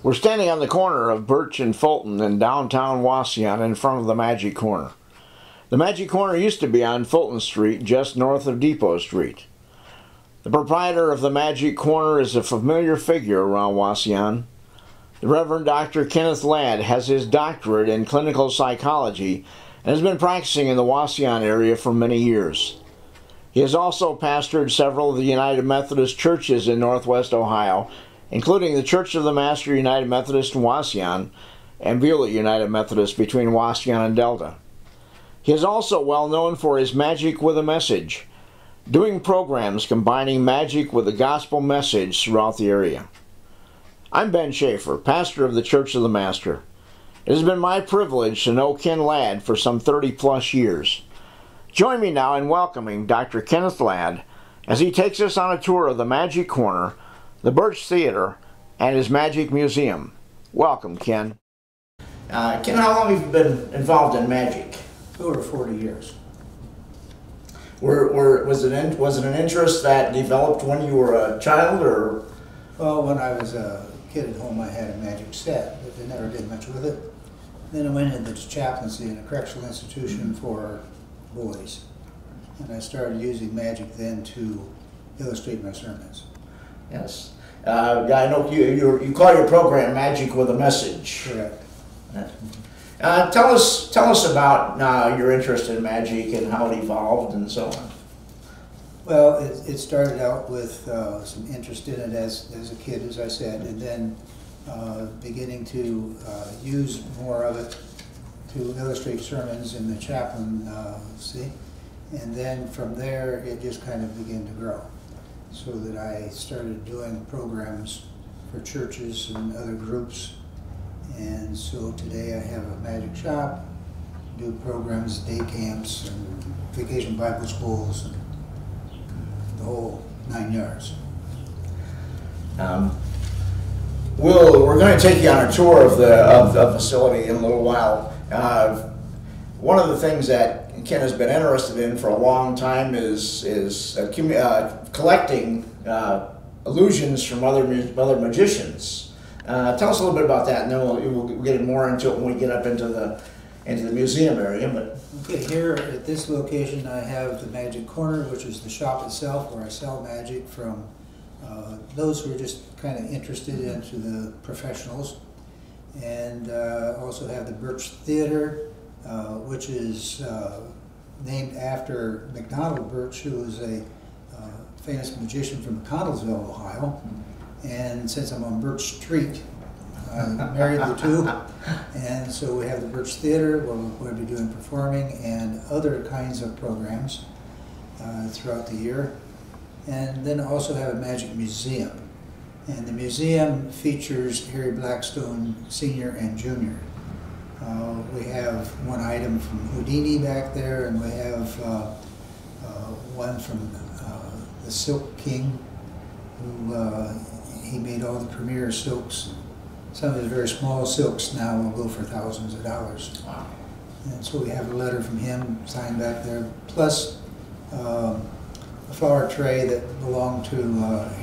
We're standing on the corner of Birch and Fulton in downtown Wauseon in front of the Magic Corner. The Magic Corner used to be on Fulton Street, just north of Depot Street. The proprietor of the Magic Corner is a familiar figure around Wauseon. The Reverend Dr. Kenneth Ladd has his doctorate in clinical psychology and has been practicing in the Wauseon area for many years. He has also pastored several of the United Methodist churches in Northwest Ohio, including the Church of the Master United Methodist in Wauseon and Beulah United Methodist between Wauseon and Delta. He is also well known for his Magic with a Message, doing programs combining magic with the gospel message throughout the area. I'm Ben Schaefer, pastor of the Church of the Master. It has been my privilege to know Ken Ladd for some 30-plus years. Join me now in welcoming Dr. Kenneth Ladd as he takes us on a tour of the Magic Corner, the Birch Theater, and his Magic Museum. Welcome, Ken. Ken, how long have you been involved in magic? Over 40 years. Was it an interest that developed when you were a child, or? Well, when I was a kid at home, I had a magic set, but I never did much with it. Then I went into the chaplaincy in a correctional institution for boys, and I started using magic then to illustrate my sermons. Yes. I know you call your program Magic with a Message. Correct. Tell us about your interest in magic and how it evolved and so on. Well, it started out with some interest in it as a kid, as I said, and then beginning to use more of it to illustrate sermons in the chaplaincy, and then from there it just kind of began to grow, so that I started doing programs for churches and other groups. And so today I have a magic shop, do programs, day camps, and vacation Bible schools, and the whole 9 yards. We're going to take you on a tour of the facility in a little while. One of the things that Ken has been interested in for a long time is collecting illusions from other magicians. Tell us a little bit about that, and then we'll get more into it when we get up into the museum area. But okay, here at this location, I have the Magic Corner, which is the shop itself where I sell magic from those who are just kind of interested into the professionals, and also have the Birch Theater, which is named after McDonald Birch, who was a famous magician from Connellsville, Ohio. And since I'm on Birch Street, I married the two, and so we have the Birch Theater where we're going to be doing performing and other kinds of programs throughout the year. And then also have a Magic Museum. And the museum features Harry Blackstone Sr. and Jr. We have one item from Houdini back there, and we have one from the Silk King, who he made all the premier silks. Some of his very small silks now will go for thousands of dollars. Wow. And so we have a letter from him signed back there, plus a flower tray that belonged to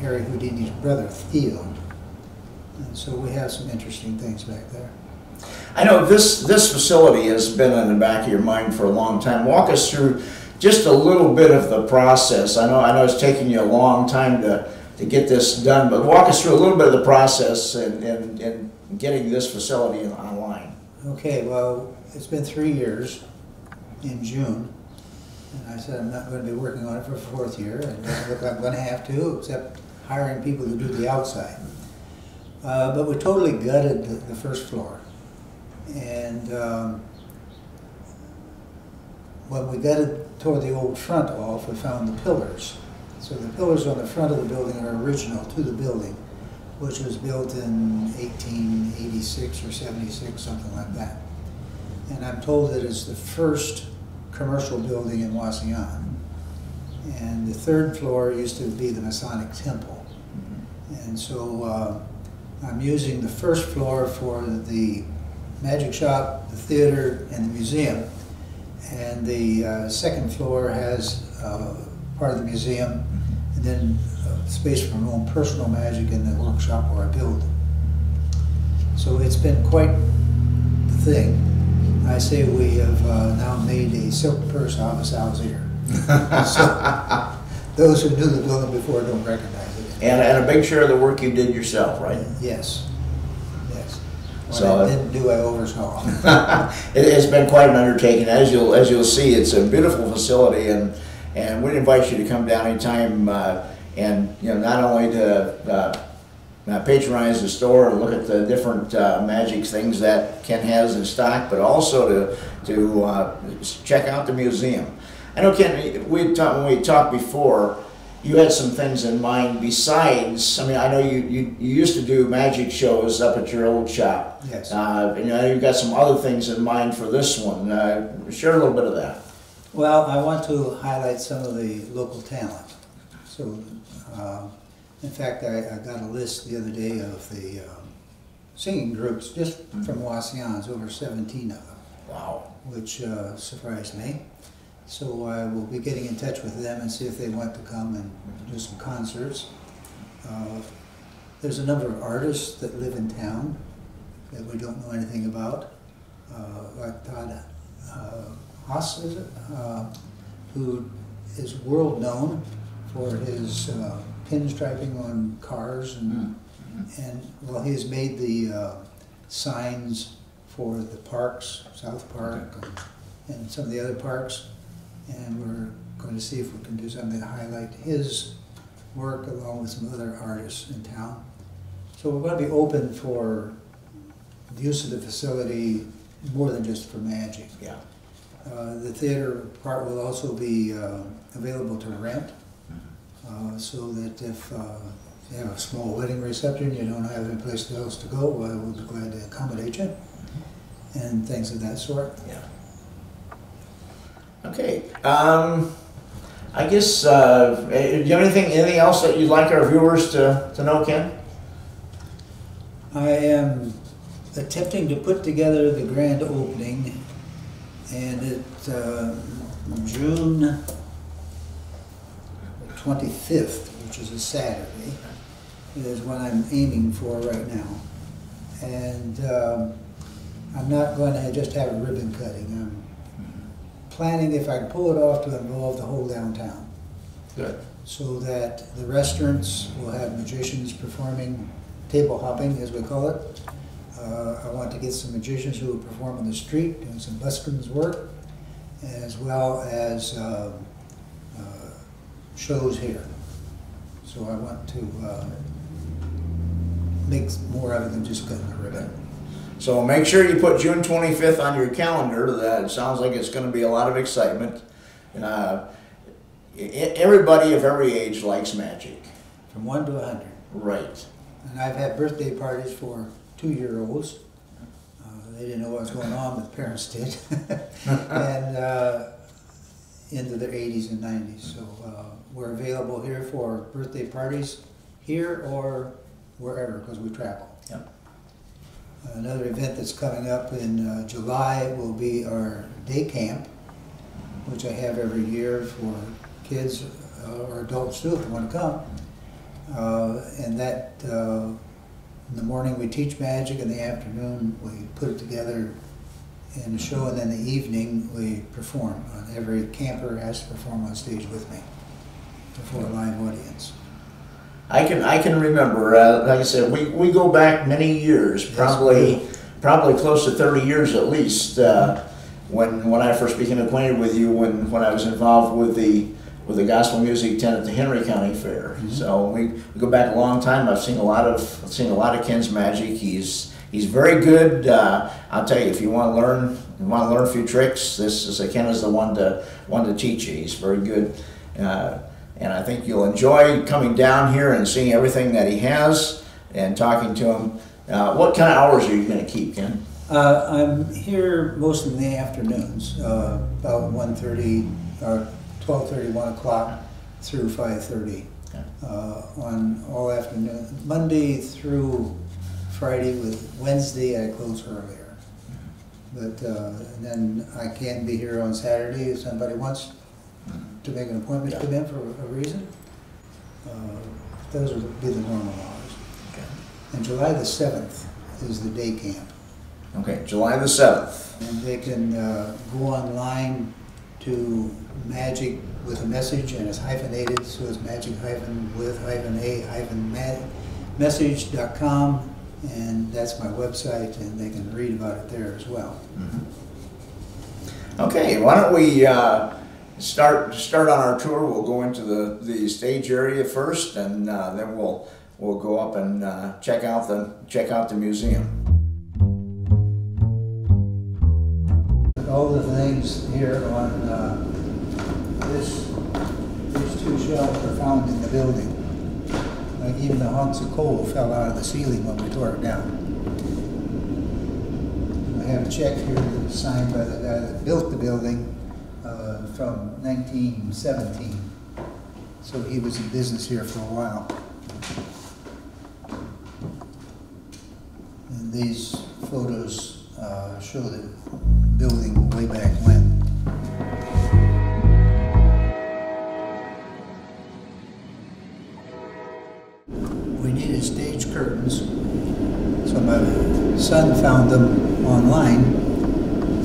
Harry Houdini's brother, Theo. And so we have some interesting things back there. I know this facility has been in the back of your mind for a long time. Walk us through just a little bit of the process. I know it's taken you a long time to get this done, but walk us through a little bit of the process and getting this facility online. Okay, well, it's been 3 years in June, and I said I'm not going to be working on it for a 4th year, and it doesn't look like I'm going to have to, except hiring people to do the outside. But we totally gutted the first floor, and when we tore the old front off, we found the pillars. So the pillars on the front of the building are original to the building, which was built in 1886 or 76, something like that. And I'm told that it's the first commercial building in Wauseon. And the 3rd floor used to be the Masonic Temple. And so I'm using the 1st floor for the magic shop, the theater, and the museum. And the 2nd floor has part of the museum, and then space for my own personal magic in the workshop where I build. So it's been quite the thing. I say we have now made a silk purse out of a sow's ear. So those who knew the building before don't recognize it. And a big share of the work you did yourself, right? Yes. Yes. What So I didn't do, I oversaw. It's been quite an undertaking. As you'll see, it's a beautiful facility, and we'd invite you to come down anytime, and not only to patronize the store and look at the different magic things that Ken has in stock, but also to check out the museum. I know, Ken, when we talked before, you had some things in mind besides, I mean, I know you used to do magic shows up at your old shop. Yes. And I know you've got some other things in mind for this one. Share a little bit of that. Well, I want to highlight some of the local talent. So, in fact, I got a list the other day of the singing groups just from Wauseon. It's over 17 of them. Wow. Which surprised me. So I will be getting in touch with them and see if they want to come and do some concerts. There's a number of artists that live in town that we don't know anything about. Like Todd Haas, is it? Who is world known for his pinstriping on cars, and well, he's made the signs for the parks, South Park, and some of the other parks. And we're going to see if we can do something to highlight his work along with some other artists in town. So we're going to be open for the use of the facility more than just for magic. Yeah. The theater part will also be available to rent, so that if you have a small wedding reception, you don't have any place else to go, we'll be glad to accommodate you, and things of that sort. Yeah. Okay. I guess, do you have anything else that you'd like our viewers to know, Ken? I am attempting to put together the grand opening, and it's June 25th, which is a Saturday, is what I'm aiming for right now. And I'm not going to just have a ribbon cutting. I'm planning, if I can pull it off, to involve the whole downtown. Good. So that the restaurants will have magicians performing table hopping, as we call it. I want to get some magicians who will perform on the street, doing some buskins work, as well as shows here. So I want to make more of it than just cutting the ribbon. So make sure you put June 25th on your calendar. That sounds like it's going to be a lot of excitement. Everybody of every age likes magic. From 1 to 100. Right. And I've had birthday parties for 2-year-olds. They didn't know what was going on, but the parents did. And into their 80s and 90s. So we're available here for birthday parties, here or wherever, because we travel. Yep. Another event that's coming up in July will be our day camp, which I have every year for kids or adults too, if they want to come. And that, in the morning we teach magic, in the afternoon we put it together in a show, and then in the evening we perform. Every camper has to perform on stage with me before a live audience. I can remember, like I said, we go back many years, probably close to 30 years at least, when I first became acquainted with you, when I was involved with the gospel music tent at the Henry County Fair. Mm-hmm. So we go back a long time. I've seen a lot of Ken's magic. He's very good. I'll tell you, if you want to learn a few tricks, Ken is the one to teach you. He's very good. And I think you'll enjoy coming down here and seeing everything that he has and talking to him. What kind of hours are you going to keep, Ken? I'm here most in the afternoons, about 1:30 or 12:30, 1 o'clock through 5:30, okay. On all afternoon, Monday through Friday. With Wednesday I close earlier, but and then I can be here on Saturday if somebody wants to make an appointment to come in for a reason. Those would be the normal hours. Okay. And July the 7th is the day camp. Okay, July the 7th. And they can go online to magic with a message, and it's hyphenated, so it's magic-with-a-message.com, and that's my website, and they can read about it there as well. Mm-hmm. Okay, why don't we start on our tour. We'll go into the stage area first, and then we'll go up and check out the museum. All the things here on these two shelves are found in the building. Like even the hunks of coal fell out of the ceiling when we tore it down. I have a check here that's signed by the guy that built the building from 1917. So he was in business here for a while. And these photos show the building way back when. We needed stage curtains, so my son found them online,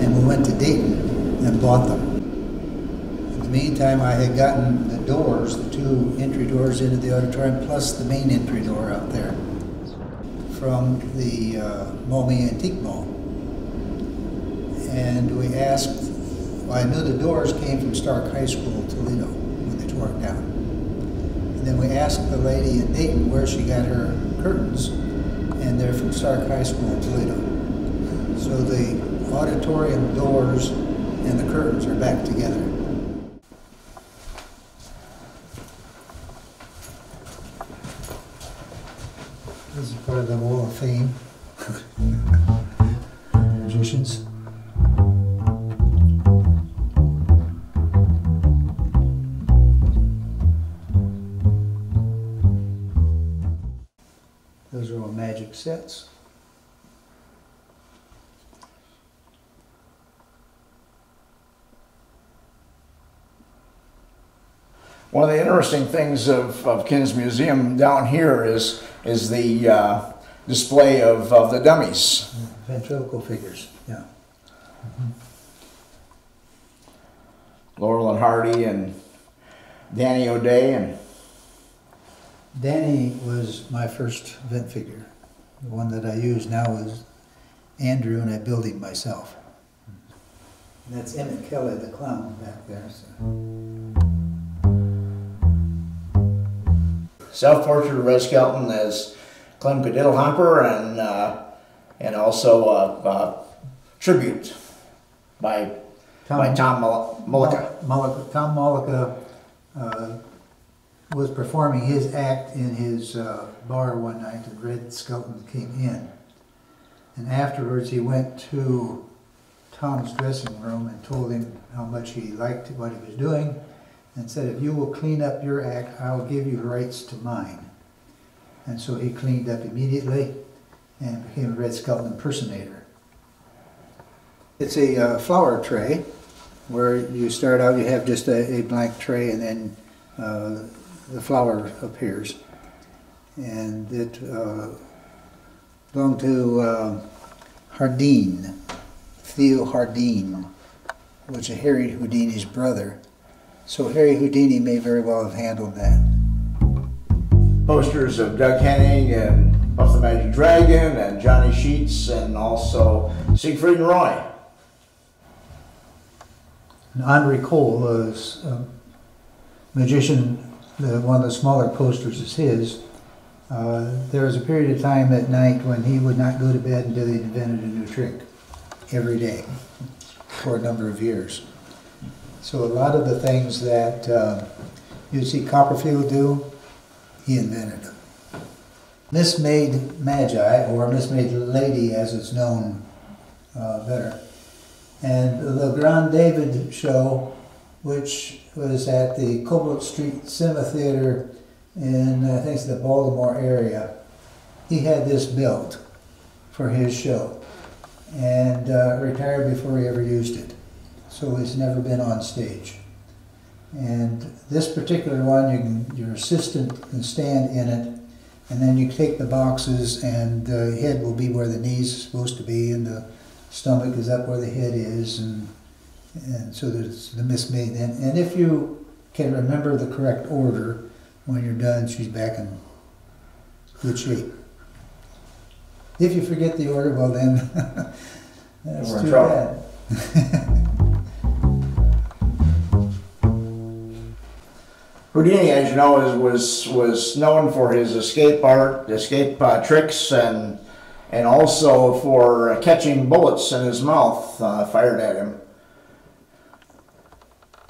and we went to Dayton and bought them. In the meantime, I had gotten the doors, the two entry doors into the auditorium, plus the main entry door out there from the Maumee Antique Mall. And we asked, well, I knew the doors came from Stark High School in Toledo when they tore it down. And then we asked the lady in Dayton where she got her curtains, and they're from Stark High School in Toledo. So the auditorium doors and the curtains are back together. This is part of the Wall of Fame. Magicians. Those are all magic sets. One of the interesting things of Kin's Museum down here is the display of the dummies. Ventriloquial figures, yeah. Mm-hmm. Laurel and Hardy and Danny O'Day. And Danny was my first vent figure. The one that I use now is Andrew, and I built him myself. And that's Emmett Kelly, the clown, back there. So. Self-portrait of Red Skelton as Clem Cadiddlehopper, and also a tribute by Tom Mullica. Tom Mullica was performing his act in his bar one night, and Red Skelton came in. And afterwards he went to Tom's dressing room and told him how much he liked what he was doing, and said, if you will clean up your act, I'll give you rights to mine. And so he cleaned up immediately and became a Red Skelton impersonator. It's a flower tray where you start out, you have just a blank tray, and then the flower appears. And it belonged to Hardeen, Theo Hardeen, which is Harry Houdini's brother. So Harry Houdini may very well have handled that. Posters of Doug Henning and Puff the Magic Dragon and Johnny Sheets, and also Siegfried and Roy. And Henri Cole, a magician, one of the smaller posters is his. There was a period of time at night when he would not go to bed until he invented a new trick every day for a number of years. So a lot of the things that you see Copperfield do, he invented them. Mismade Magi, or Mismade Lady as it's known better. And the Grand David show, which was at the Cobalt Street Cinema Theater in, I think it's the Baltimore area, he had this built for his show, and retired before he ever used it. So he's never been on stage. And this particular one, your assistant can stand in it And then you take the boxes, and the head will be where the knees are supposed to be, and the stomach is up where the head is, and so there's the mismade. And if you can remember the correct order when you're done, she's back in good shape. If you forget the order, well then, that's too bad. Houdini, as you know, was known for his escape tricks, and also for catching bullets in his mouth fired at him.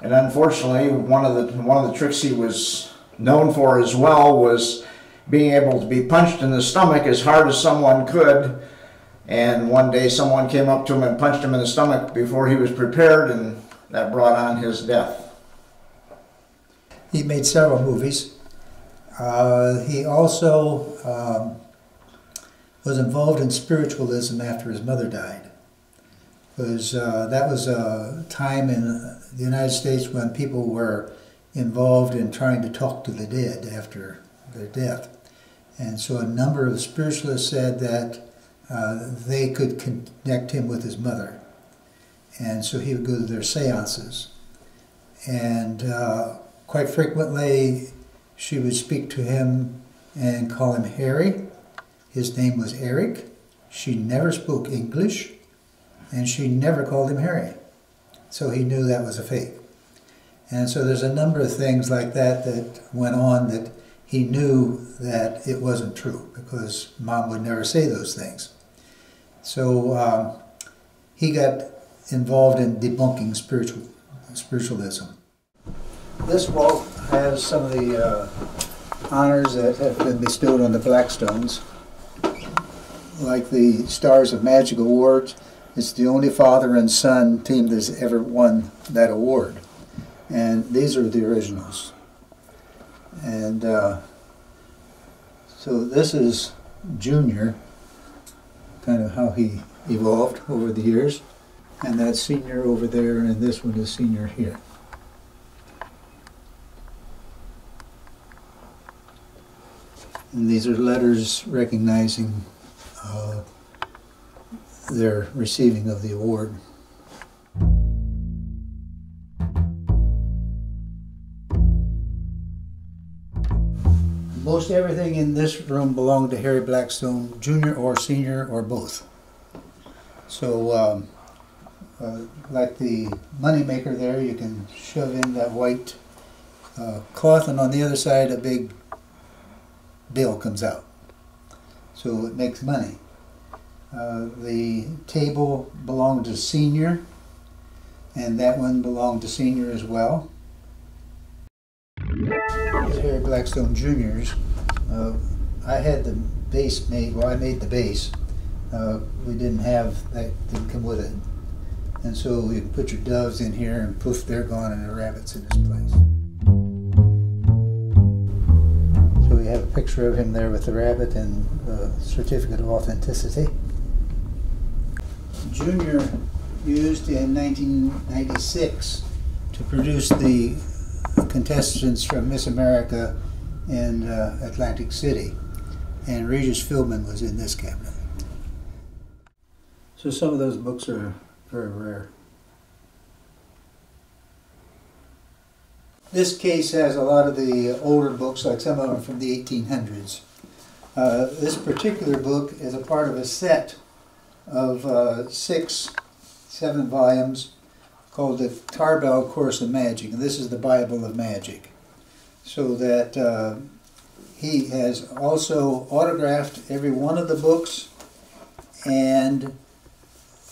And unfortunately, one of the tricks he was known for as well was being able to be punched in the stomach as hard as someone could. And one day someone came up to him and punched him in the stomach before he was prepared, and that brought on his death. He made several movies. He also was involved in spiritualism after his mother died. Because that was a time in the United States when people were involved in trying to talk to the dead after their death. And so a number of spiritualists said that they could connect him with his mother. And so he would go to their seances. And quite frequently, she would speak to him and call him Harry. His name was Eric. She never spoke English, and she never called him Harry. So he knew that was a fake. And so there's a number of things like that that went on that he knew that it wasn't true, because Mom would never say those things. So he got involved in debunking spiritualism. This wall has some of the honors that have been bestowed on the Blackstones, like the Stars of Magic Awards. It's the only father and son team that's ever won that award. And these are the originals. And so this is Junior, kind of how he evolved over the years. And that's Senior over there, and this one is Senior here. And these are letters recognizing their receiving of the award. Most everything in this room belonged to Harry Blackstone, Jr. or Senior or both. So, like the moneymaker there, you can shove in that white cloth, and on the other side a big bill comes out. So it makes money. The table belonged to Senior, and that one belonged to Senior as well. Harry Blackstone Jr.'s. I had the base made, well, I made the base. We didn't have, that didn't come with it. And so you can put your doves in here, and poof, they're gone, and the rabbit's in his place. So we have a picture of him there with the rabbit and the certificate of authenticity. Junior used in 1996 to produce the contestants from Miss America in Atlantic City, and Regis Philbin was in this cabinet. So some of those books are very rare. This case has a lot of the older books, like some of them from the 1800s. This particular book is a part of a set of 7 volumes called the Tarbell Course of Magic, and this is the Bible of Magic. So that he has also autographed every one of the books and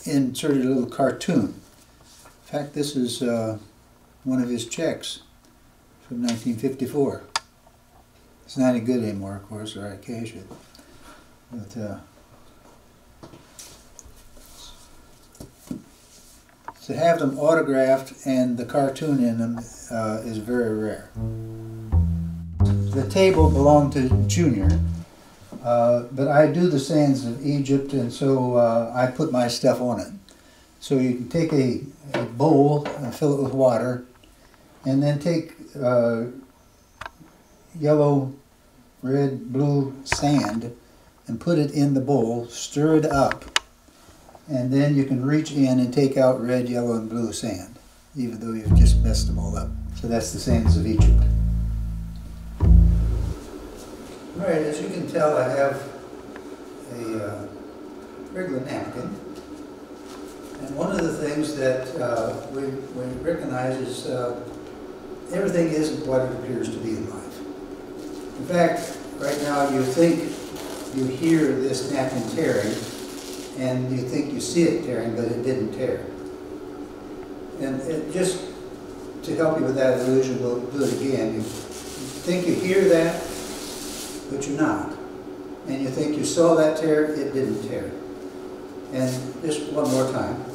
inserted a little cartoon. In fact, this is one of his checks from 1954. It's not any good anymore, of course, or I cash it. But to have them autographed and the cartoon in them is very rare. The table belonged to Junior, but I do the sands of Egypt, and so I put my stuff on it. So you can take a bowl and fill it with water, and then take yellow red, blue sand and put it in the bowl, stir it up, and then you can reach in and take out red, yellow, and blue sand, even though you've just messed them all up. So that's the sands of Egypt. All right, as you can tell, I have a regular napkin. And one of the things that we recognize is everything isn't what it appears to be in life. In fact, right now you think you hear this napkin tearing, and you think you see it tearing, but it didn't tear. And just to help you with that illusion, we'll do it again. You think you hear that, but you're not. And you think you saw that tear, it didn't tear. And just one more time.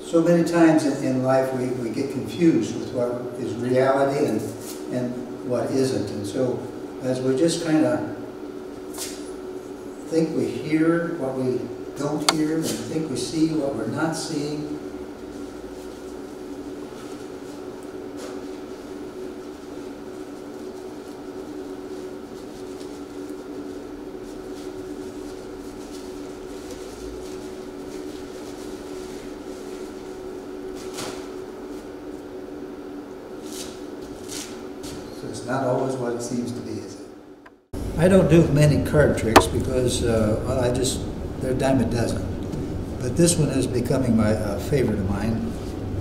So many times in life we get confused with what is reality and what isn't. And so as we just kind of think we hear what we don't hear and think we see what we're not seeing, it's not always what it seems to be, is it? I don't do many card tricks because, well, they're a dime a dozen. But this one is becoming my favorite of mine.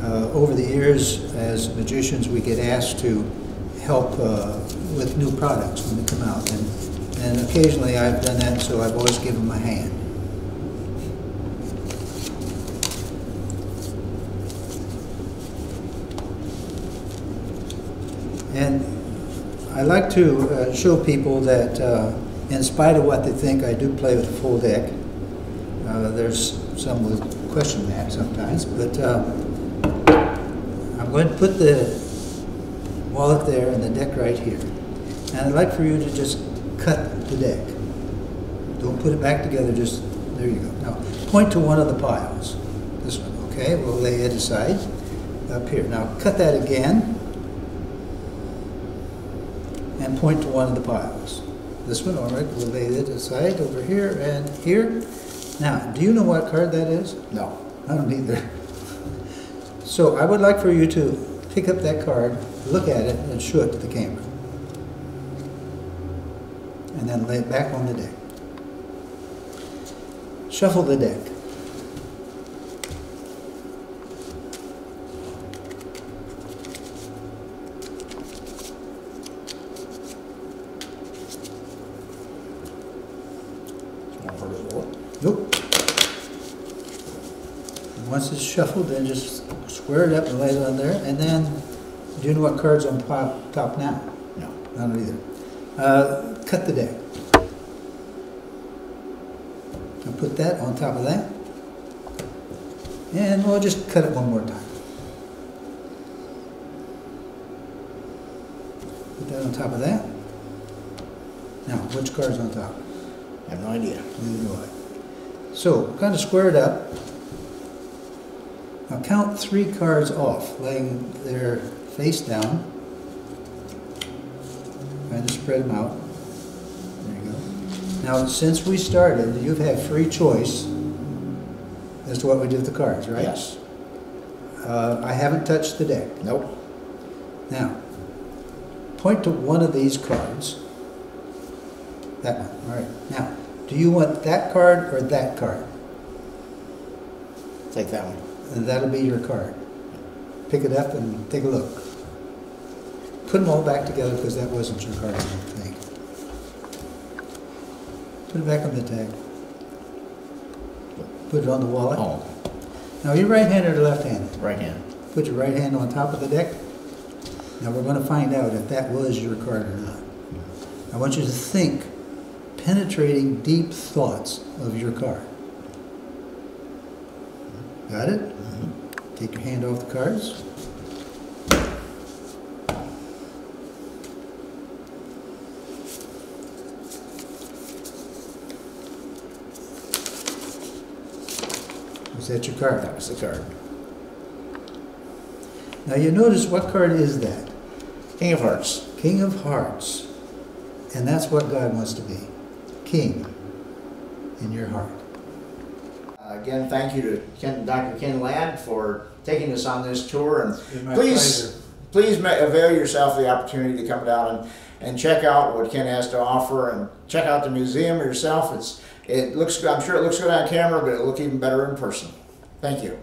Over the years, as magicians, we get asked to help with new products when they come out. And occasionally I've done that, so I've always given them a hand. And I like to show people that in spite of what they think, I do play with a full deck. There's some will question that sometimes, but I'm going to put the wallet there and the deck right here. And I'd like for you to just cut the deck. Don't put it back together, just, there you go. Now, point to one of the piles. This one, okay? We'll lay it aside up here. Now, cut that again. And point to one of the piles. This one, all right, we'll lay it aside over here and here. Now, do you know what card that is? No. I don't either. So I would like for you to pick up that card, look at it, and show it to the camera. And then lay it back on the deck. Shuffle the deck. Nope. And once it's shuffled, then just square it up and lay it on there. And then, do you know what card's on top now? No. I don't either. Cut the deck. And put that on top of that. And we'll just cut it one more time. Put that on top of that. Now, which card's on top? I have no idea. Neither do I. So, kind of square it up. Now count 3 cards off, laying their face down. Kind of spread them out. There you go. Now, since we started, you've had free choice as to what we do with the cards, right? Yes. I haven't touched the deck. Nope. Now, point to one of these cards. That one. All right. Now, do you want that card or that card? Take that one. And that'll be your card. Pick it up and take a look. Put them all back together because that wasn't your card, I don't think. Put it back on the tag. Put it on the wallet. Oh. Now, are you right-handed or left-handed? Right hand. Put your right hand on top of the deck. Now, we're going to find out if that was your card or not. I want you to think penetrating deep thoughts of your card. Got it? Mm-hmm. Take your hand off the cards. Was that your card? That was the card. Now you notice, what card is that? King of Hearts. King King of Hearts. And that's what God wants to be. King in your heart. Again, thank you to Dr. Ken Ladd for taking us on this tour. And It's my pleasure. please avail yourself of the opportunity to come down and check out what Ken has to offer, and check out the museum yourself. It looks good. I'm sure it looks good on camera, but it'll look even better in person. Thank you.